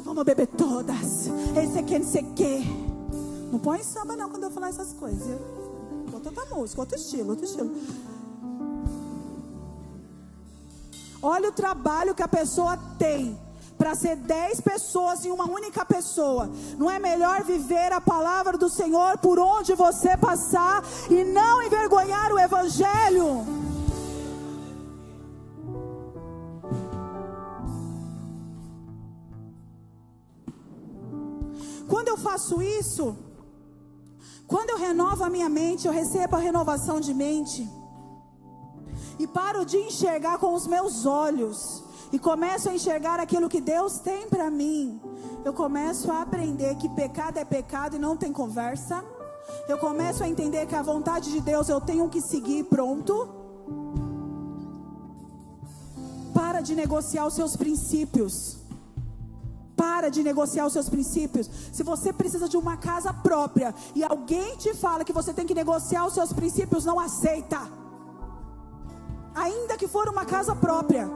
Vamos beber todas. Esse aqui, não sei o quê. Não põe samba não quando eu falar essas coisas. Outra música, outro estilo. Olha o trabalho que a pessoa tem para ser 10 pessoas em uma única pessoa. Não é melhor viver a palavra do Senhor por onde você passar e não envergonhar o Evangelho? Quando eu faço isso, quando eu renovo a minha mente, eu recebo a renovação de mente. E paro de enxergar com os meus olhos. E começo a enxergar aquilo que Deus tem para mim. Eu começo a aprender que pecado é pecado e não tem conversa. Eu começo a entender que a vontade de Deus eu tenho que seguir, pronto. Para de negociar os seus princípios. Para de negociar os seus princípios. Se você precisa de uma casa própria e alguém te fala que você tem que negociar os seus princípios, não aceita. Ainda que for uma casa própria.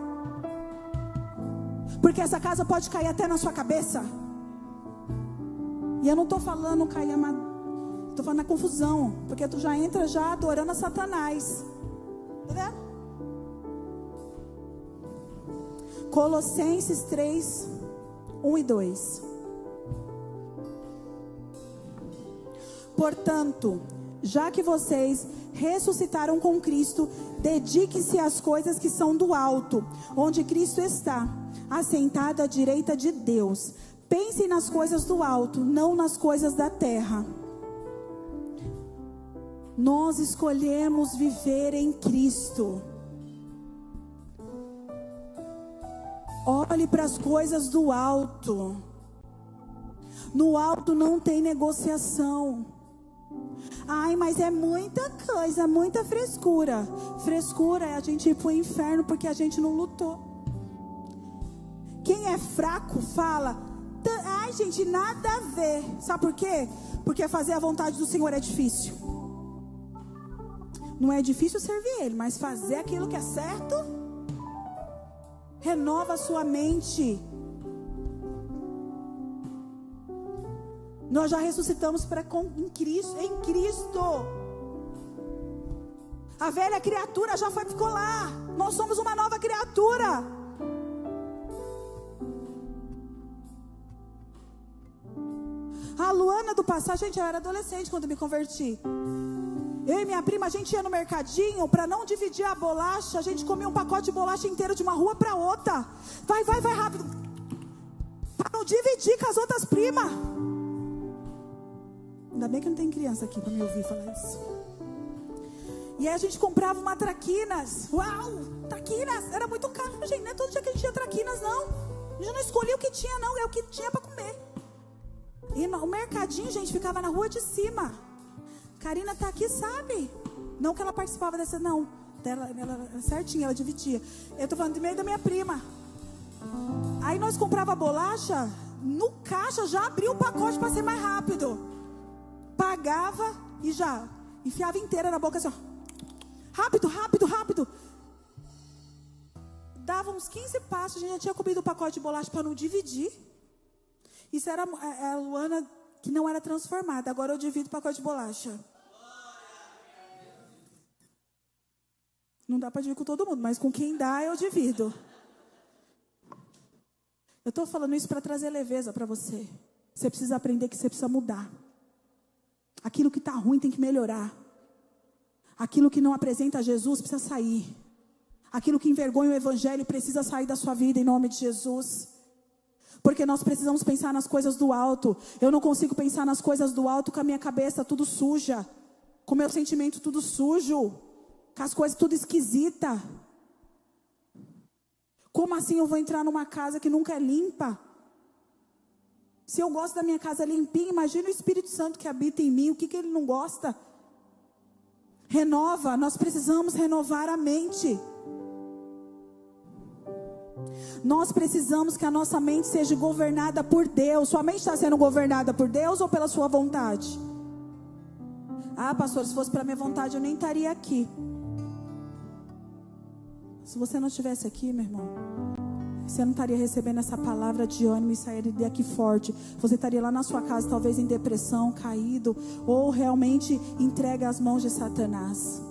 Porque essa casa pode cair até na sua cabeça. E eu não estou falando cair, estou falando na confusão. Porque tu já entra já adorando a Satanás. Entendeu? Colossenses 3, 1 e 2. Portanto, já que vocês ressuscitaram com Cristo, dediquem-se às coisas que são do alto, onde Cristo está, assentado à direita de Deus. Pensem nas coisas do alto, não nas coisas da terra. Nós escolhemos viver em Cristo. Olhe para as coisas do alto. No alto não tem negociação. Ai, mas é muita coisa, muita frescura. Frescura é a gente ir pro inferno porque a gente não lutou. Quem é fraco fala: ai, gente, nada a ver. Sabe por quê? Porque fazer a vontade do Senhor é difícil. Não é difícil servir Ele, mas fazer aquilo que é certo renova a sua mente. Nós já ressuscitamos em Cristo. A velha criatura já ficou lá. Nós somos uma nova criatura. A Luana do passado, gente, eu era adolescente quando me converti. Eu e minha prima, a gente ia no mercadinho, para não dividir a bolacha, a gente comia um pacote de bolacha inteiro de uma rua para outra. Vai rápido. Para não dividir com as outras primas. Ainda bem que não tem criança aqui para me ouvir falar isso. E aí a gente comprava uma traquinas. Uau, traquinas, era muito caro, gente. Não é todo dia que a gente tinha traquinas, não. A gente não escolhia o que tinha, não. É o que tinha para comer. E o mercadinho, gente, ficava na rua de cima. Karina tá aqui, sabe? Não que ela participava dessa, não. Ela certinha, ela dividia. Eu tô falando de meio da minha prima. Aí nós comprava bolacha, no caixa já abria o pacote para ser mais rápido. Pagava e já enfiava inteira na boca assim, ó. Rápido. Dava uns 15 passos, a gente já tinha comido o pacote de bolacha para não dividir. Isso era a Luana que não era transformada. Agora eu divido o pacote de bolacha. Não dá para dividir com todo mundo, mas com quem dá eu divido. Eu estou falando isso para trazer leveza para você. Você precisa aprender que você precisa mudar. Aquilo que está ruim tem que melhorar. Aquilo que não apresenta a Jesus precisa sair. Aquilo que envergonha o Evangelho precisa sair da sua vida em nome de Jesus. Porque nós precisamos pensar nas coisas do alto. Eu não consigo pensar nas coisas do alto com a minha cabeça tudo suja. Com o meu sentimento tudo sujo. Com as coisas tudo esquisita. Como assim eu vou entrar numa casa que nunca é limpa? Se eu gosto da minha casa limpinha, imagina o Espírito Santo que habita em mim. O que ele não gosta? Renova, nós precisamos renovar a mente. Nós precisamos que a nossa mente seja governada por Deus. Sua mente está sendo governada por Deus ou pela sua vontade? Ah, pastor, se fosse pela minha vontade eu nem estaria aqui. Se você não estivesse aqui, meu irmão, você não estaria recebendo essa palavra de ânimo e sairia daqui forte. Você estaria lá na sua casa, talvez em depressão, caído, ou realmente entregue às mãos de Satanás.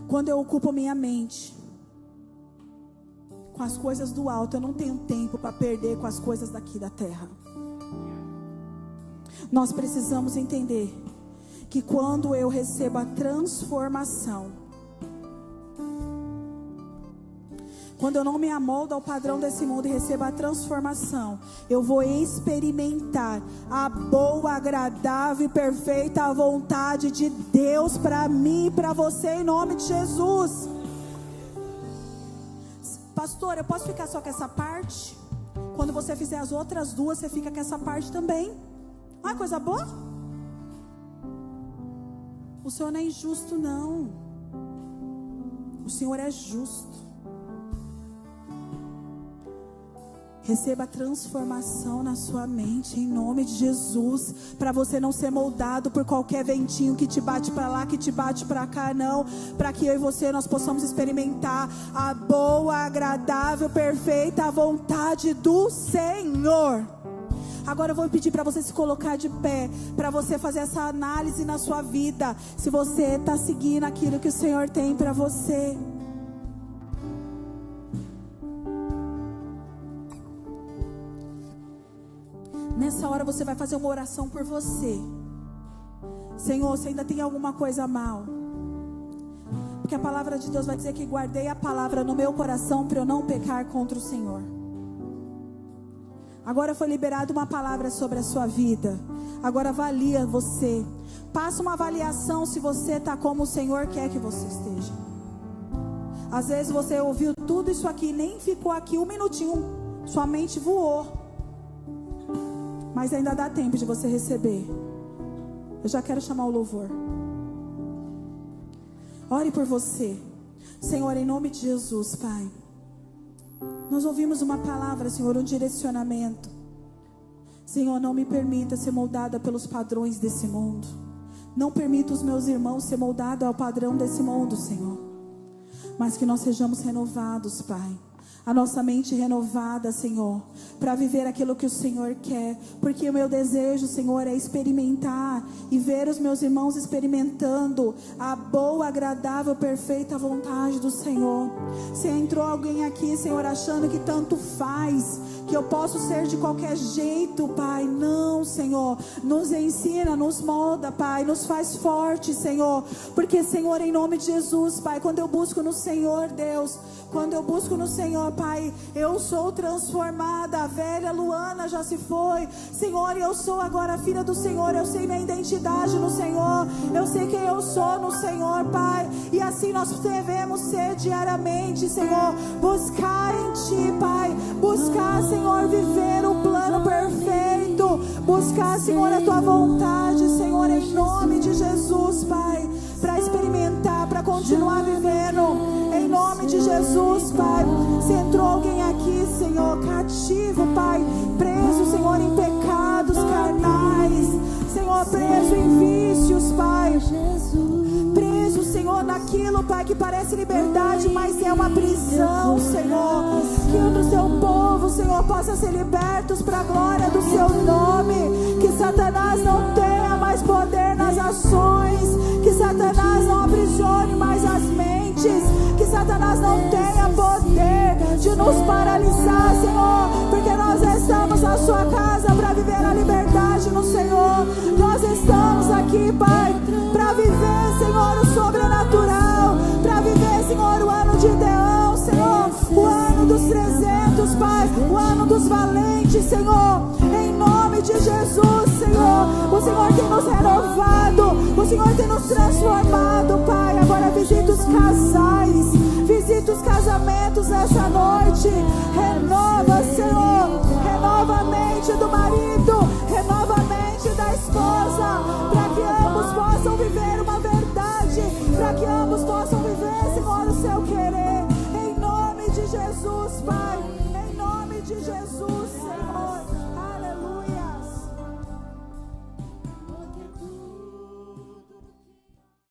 Quando eu ocupo minha mente com as coisas do alto, eu não tenho tempo para perder com as coisas daqui da terra. Nós precisamos entender que quando eu recebo a transformação, quando eu não me amoldo ao padrão desse mundo e recebo a transformação, eu vou experimentar a boa, agradável e perfeita vontade de Deus para mim e para você, em nome de Jesus. Pastor, eu posso ficar só com essa parte? Quando você fizer as outras duas, você fica com essa parte também. Ah, coisa boa? O Senhor não é injusto, não. O Senhor é justo. Receba a transformação na sua mente, em nome de Jesus, para você não ser moldado por qualquer ventinho que te bate para lá, que te bate para cá, não. Para que eu e você, nós possamos experimentar a boa, agradável, perfeita vontade do Senhor. Agora eu vou pedir para você se colocar de pé, para você fazer essa análise na sua vida, se você está seguindo aquilo que o Senhor tem para você. Nessa hora você vai fazer uma oração por você. Senhor, se ainda tem alguma coisa mal, porque a palavra de Deus vai dizer que guardei a palavra no meu coração para eu não pecar contra o Senhor. Agora foi liberada uma palavra sobre a sua vida. Agora avalia você. Passa uma avaliação se você está como o Senhor quer que você esteja. Às vezes você ouviu tudo isso aqui, nem ficou aqui um minutinho, sua mente voou. Mas ainda dá tempo de você receber. Eu já quero chamar o louvor. Ore por você. Senhor, em nome de Jesus, Pai. Nós ouvimos uma palavra, Senhor, um direcionamento. Senhor, não me permita ser moldada pelos padrões desse mundo. Não permita os meus irmãos ser moldados ao padrão desse mundo, Senhor. Mas que nós sejamos renovados, Pai. A nossa mente renovada, Senhor, para viver aquilo que o Senhor quer. Porque o meu desejo, Senhor, é experimentar e ver os meus irmãos experimentando a boa, agradável, perfeita vontade do Senhor. Se entrou alguém aqui, Senhor, achando que tanto faz, que eu posso ser de qualquer jeito, Pai, não, Senhor. Nos ensina, nos molda, Pai, nos faz forte, Senhor. Porque, Senhor, em nome de Jesus, Pai, quando eu busco no Senhor, Deus, quando eu busco no Senhor, Pai, eu sou transformada. A velha Luana já se foi, Senhor, e eu sou agora filha do Senhor. Eu sei minha identidade no Senhor, eu sei quem eu sou no Senhor, Pai. E assim nós devemos ser diariamente, Senhor, buscar em Ti, Pai, buscar, Senhor, viver o plano perfeito, buscar, Senhor, a Tua vontade, Senhor, em nome de Jesus, Pai, para experimentar, para continuar vivendo. Em nome de Jesus, Pai. Se entrou alguém aqui, Senhor, cativo, Pai, preso, Senhor, em pecados carnais, Senhor, preso em vícios, Pai, preso, Senhor, naquilo, Pai, que parece liberdade, mas é uma prisão, Senhor. Que o do Seu povo, Senhor, possa ser libertos para a glória do Seu nome. Que Satanás não tenha mais poder nas ações, que Satanás não aprisione mais as mentes, que Satanás não tenha poder de nos paralisar, Senhor, porque nós estamos na Sua casa para viver a liberdade no Senhor. Nós estamos aqui, Pai, para viver, Senhor, o sobrenatural, para viver, Senhor, o ano de Deus, Senhor, o ano dos 300, Pai, o ano dos valentes, Senhor, em nome de Jesus, Senhor. O Senhor tem nos renovado, o Senhor tem nos transformado, Pai. Agora visita os casais, visita os casamentos essa noite. Renova, Senhor, renova a mente do marido, renova a mente da esposa, para que ambos possam viver uma verdade, para que ambos possam viver, Senhor, o Seu querer. Em nome de Jesus, Pai, em nome de Jesus, Senhor.